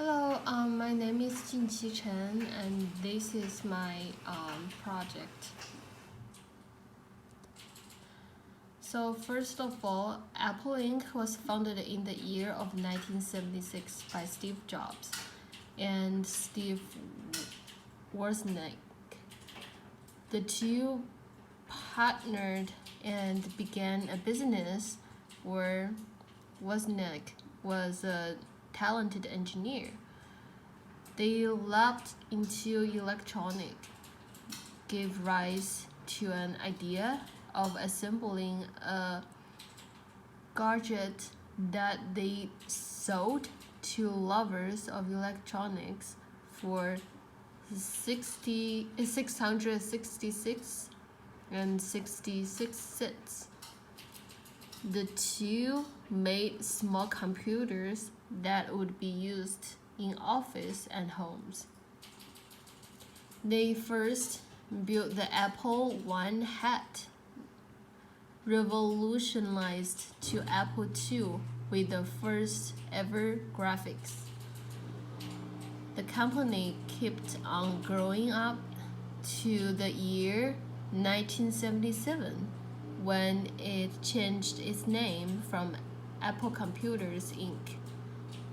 Hello, my name is Jinqi Chen, and this is my project. So first of all, Apple Inc. was founded in the year of 1976 by Steve Jobs and Steve Wozniak. The two partnered and began a business where Wozniak was a talented engineer. They leapt into electronics, gave rise to an idea of assembling a gadget that they sold to lovers of electronics for 666 and 66 cents. The two made small computers that would be used in office and homes. They first built the Apple I hat, revolutionized to Apple II with the first ever graphics. The company kept on growing up to the year 1977 when it changed its name from Apple Computers Inc.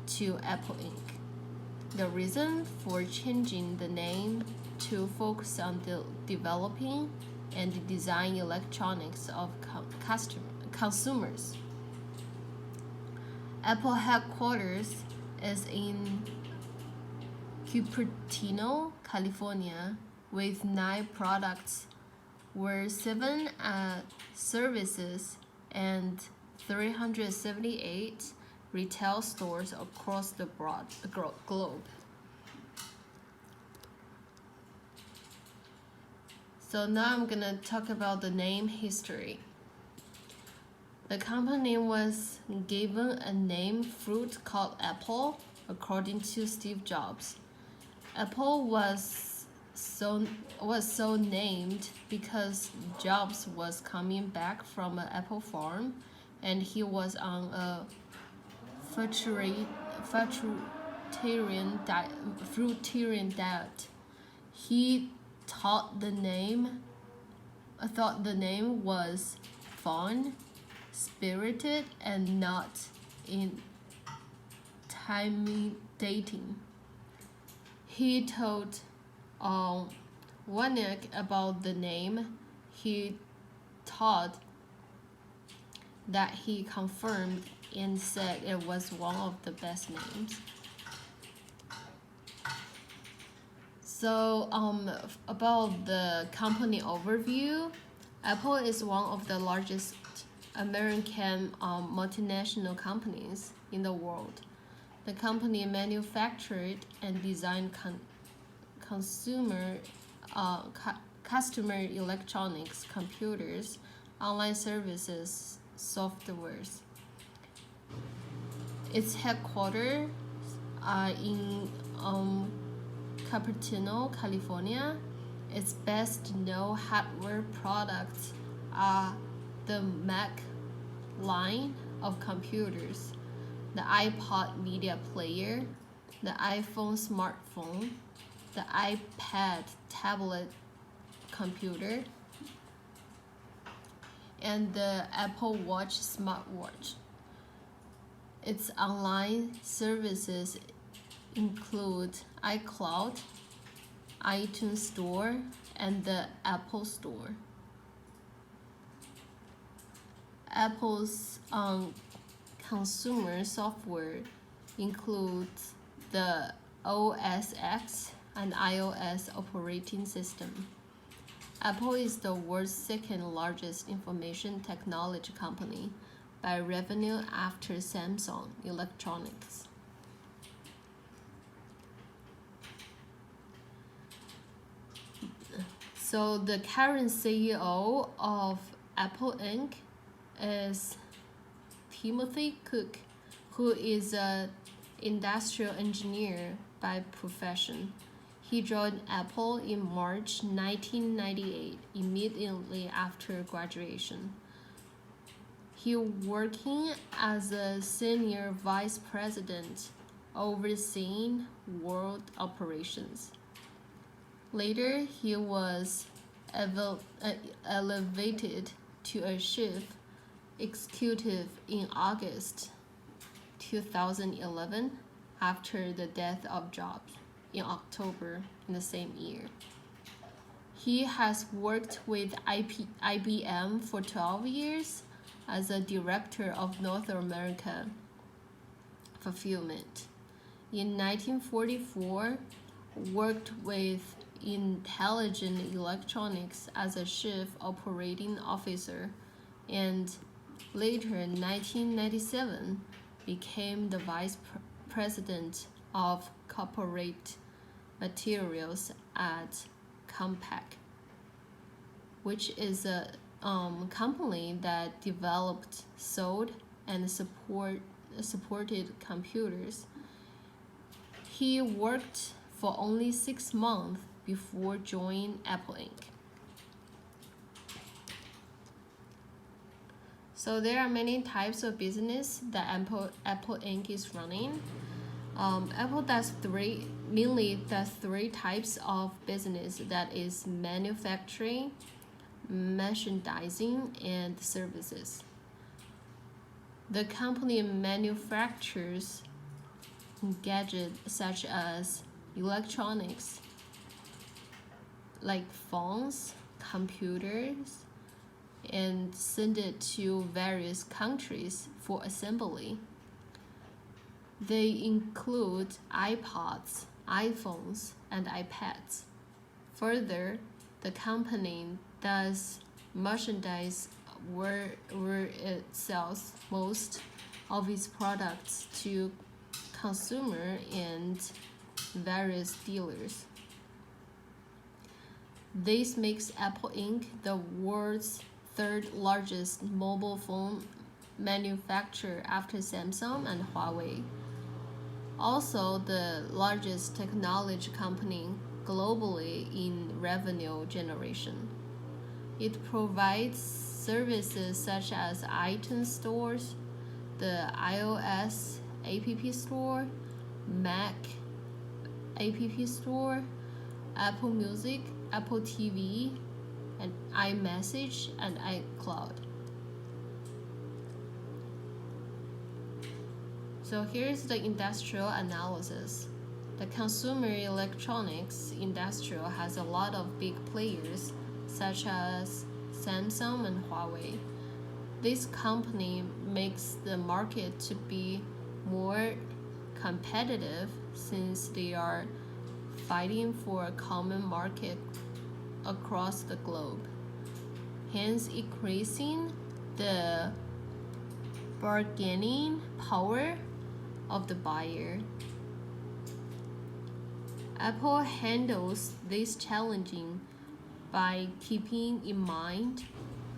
to Apple Inc. The reason for changing the name to focus on the developing and design electronics of consumers. Apple headquarters is in Cupertino, California, with 9 products, where 7 services and 378 retail stores across the broad globe. So now I'm gonna talk about the name history. The company was given a name fruit called apple, according to Steve Jobs. Apple was so named because Jobs was coming back from an apple farm, and he was on a fruitarian diet. He thought the name was fun, spirited, and not intimidating. He told Wozniak about the name. He thought that he confirmed and said it was one of the best names. So about the company overview, Apple is one of the largest American multinational companies in the world. The company manufactured and designed customer electronics, computers, online services, softwares. Its headquarters are in Cupertino, California. Its best known hardware products are the Mac line of computers, the iPod media player, the iPhone smartphone, the iPad tablet computer, and the Apple Watch smartwatch. Its online services include iCloud, iTunes Store, and the Apple Store. Apple's consumer software includes the OS X and iOS operating system. Apple is the world's second largest information technology company by revenue after Samsung Electronics. So the current CEO of Apple Inc. is Timothy Cook, who is an industrial engineer by profession. He joined Apple in March 1998, immediately after graduation. He working as a senior vice president overseeing world operations. Later, he was elevated to a chief executive in August 2011 after the death of Jobs in October in the same year. He has worked with IBM for 12 years as a director of North America fulfillment. In 1944, worked with Intelligent Electronics as a chief operating officer, and later in 1997 became the vice president of corporate materials at Compaq, which is a company that developed, sold, and supported computers. He worked for only 6 months before joining Apple Inc. So there are many types of business that Apple Inc. is running. Apple mainly does three types of business, that is manufacturing, merchandising, and services. The company manufactures gadgets such as electronics like phones, computers, and send it to various countries for assembly. They include iPods, iPhones, and iPads. Further, the company does merchandise where it sells most of its products to consumer and various dealers. This makes Apple Inc. the world's third largest mobile phone manufacturer after Samsung and Huawei. Also the largest technology company globally in revenue generation. It provides services such as iTunes stores, the iOS App Store, Mac App Store, Apple Music, Apple TV, and iMessage and iCloud. So here's the industrial analysis. The consumer electronics industry has a lot of big players such as Samsung and Huawei. This company makes the market to be more competitive since they are fighting for a common market across the globe, hence increasing the bargaining power of the buyer. Apple handles this challenging by keeping in mind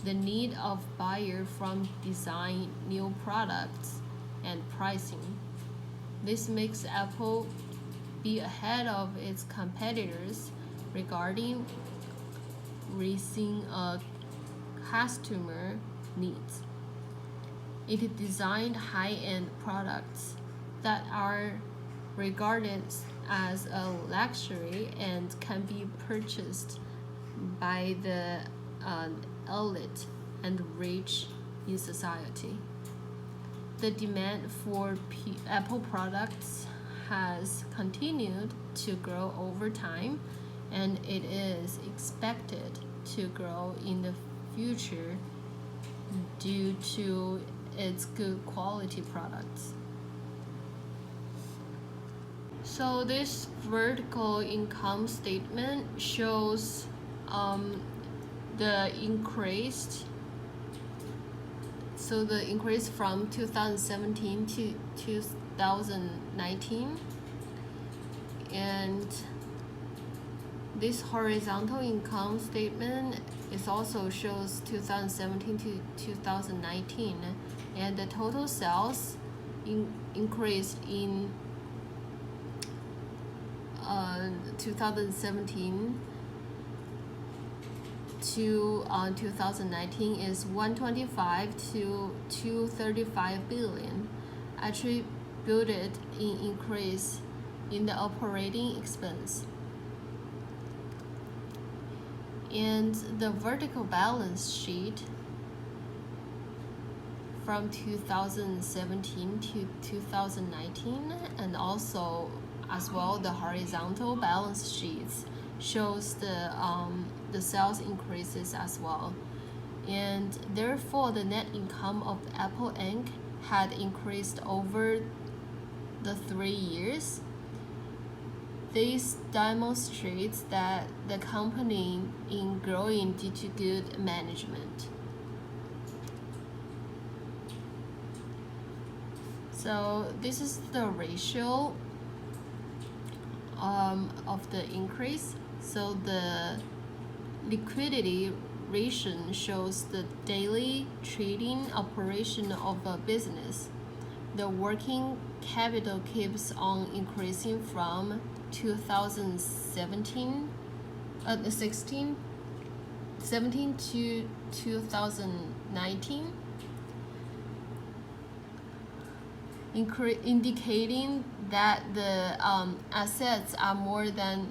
the need of buyer from design new products and pricing. This makes Apple be ahead of its competitors regarding raising a customer needs. It designed high-end products that are regarded as a luxury and can be purchased by the elite and rich in society. The demand for Apple products has continued to grow over time, and it is expected to grow in the future due to its good quality products. So this vertical income statement shows the increase. So the increase from 2017 to 2019, and this horizontal income statement is also shows 2017 to 2019, and the total sales increased in 2017 to 2019 is 125 to 235 billion. Actually, resulted in increase in the operating expense. And the vertical balance sheet from 2017 to 2019, and also as well the horizontal balance sheets shows the sales increases as well. And therefore the net income of Apple Inc. had increased over the 3 years. This demonstrates that the company is growing due to good management. So this is the ratio of the increase. So the liquidity ratio shows the daily trading operation of a business. The working capital keeps on increasing from 2017 to 2019, indicating that the assets are more than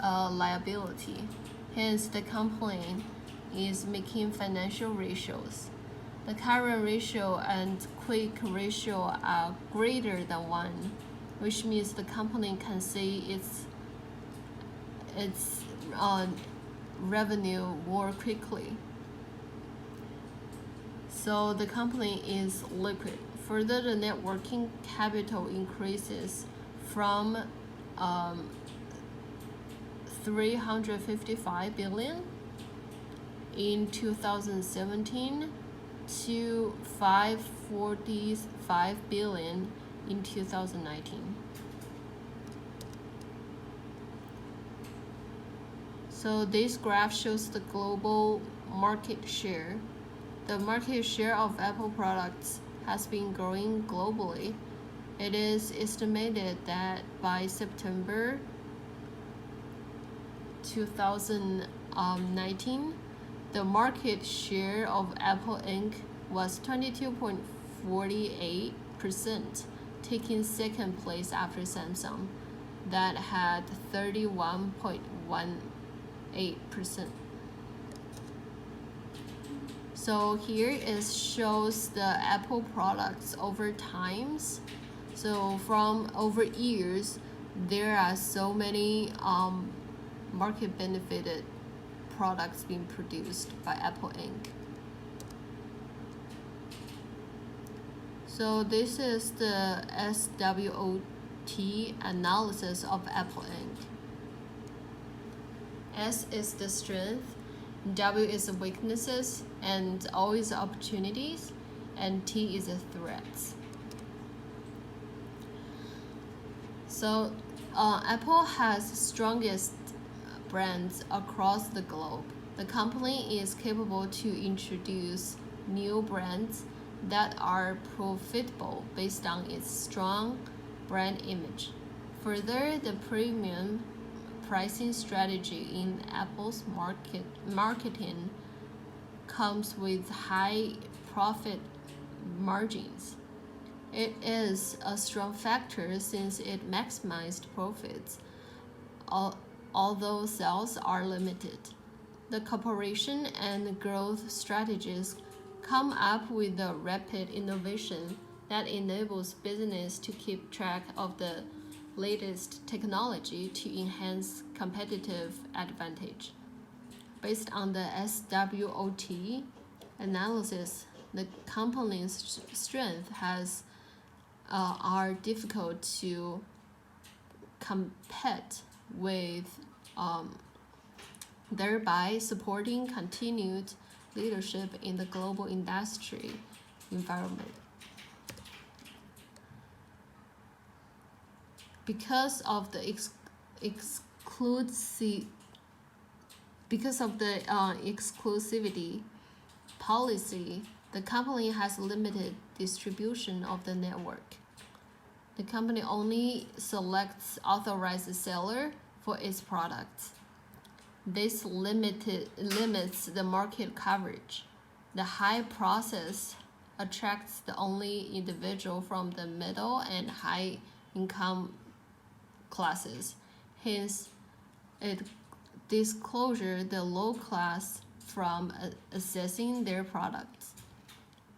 a liability. Hence, the company is making financial ratios. The current ratio and quick ratio are greater than 1, which means the company can see its revenue more quickly. So the company is liquid. Further, the net working capital increases from 355 billion in 2017 to 545 billion in 2019. So this graph shows the global market share. The market share of Apple products has been growing globally. It is estimated that by September 2019, the market share of Apple Inc. was 22.48%, taking second place after Samsung, that had 31.18%. So here it shows the Apple products over times. So from over years, there are so many market benefited products being produced by Apple Inc. So this is the SWOT analysis of Apple Inc. S is the strength, W is the weaknesses, and O is the opportunities, and T is the threats. So Apple has strongest brands across the globe. The company is capable to introduce new brands that are profitable based on its strong brand image. Further, the premium pricing strategy in Apple's marketing comes with high profit margins. It is a strong factor since it maximized profits, although sales are limited. The corporation and growth strategies come up with a rapid innovation that enables business to keep track of the latest technology to enhance competitive advantage. Based on the SWOT analysis, the company's strength are difficult to compete with, thereby supporting continued leadership in the global industry environment. Because of the exclusivity policy, the company has limited distribution of the network. The company only selects authorized seller for its products. This limits the market coverage. The high process attracts the only individual from the middle and high income classes. Hence, it disclosure the low class from assessing their products.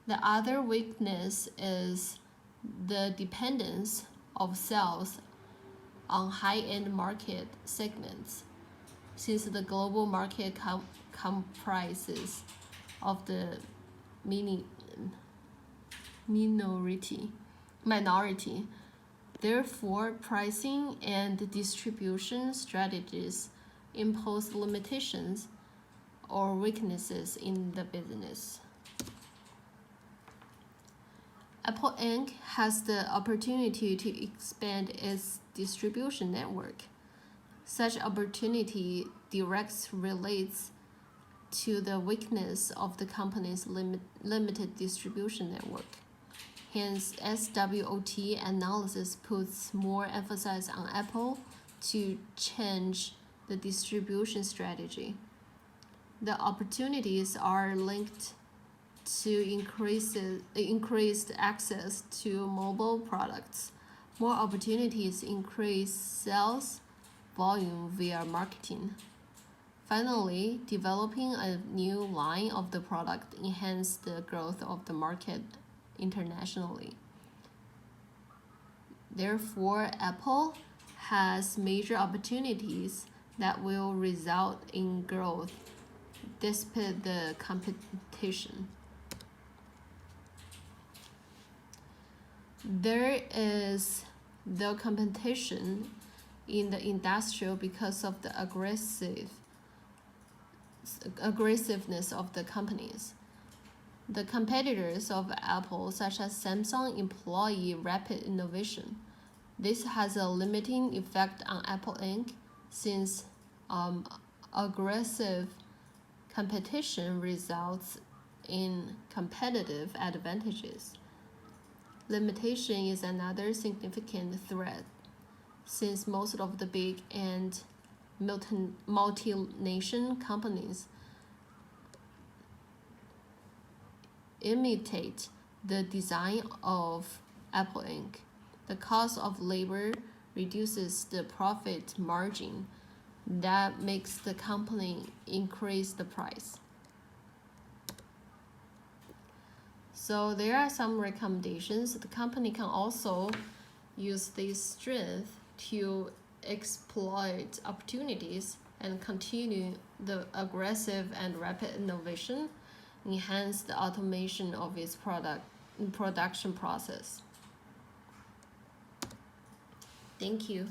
The other weakness is the dependence of sales on high-end market segments, since the global market comprises of the minority. Therefore, pricing and distribution strategies impose limitations or weaknesses in the business. Apple Inc. has the opportunity to expand its distribution network. Such opportunity relates to the weakness of the company's limited distribution network. Hence, SWOT analysis puts more emphasis on Apple to change the distribution strategy. The opportunities are linked to increased access to mobile products. More opportunities increase sales volume via marketing. Finally, developing a new line of the product enhances the growth of the market internationally. Therefore, Apple has major opportunities that will result in growth despite the competition. There is the competition in the industrial because of the aggressiveness of the companies. The competitors of Apple, such as Samsung, employ rapid innovation. This has a limiting effect on Apple Inc. since aggressive competition results in competitive advantages. Limitation is another significant threat, since most of the big and multinational companies imitate the design of Apple Inc. The cost of labor reduces the profit margin that makes the company increase the price. So there are some recommendations. The company can also use this strength to exploit opportunities and continue the aggressive and rapid innovation, enhance the automation of its production process. Thank you.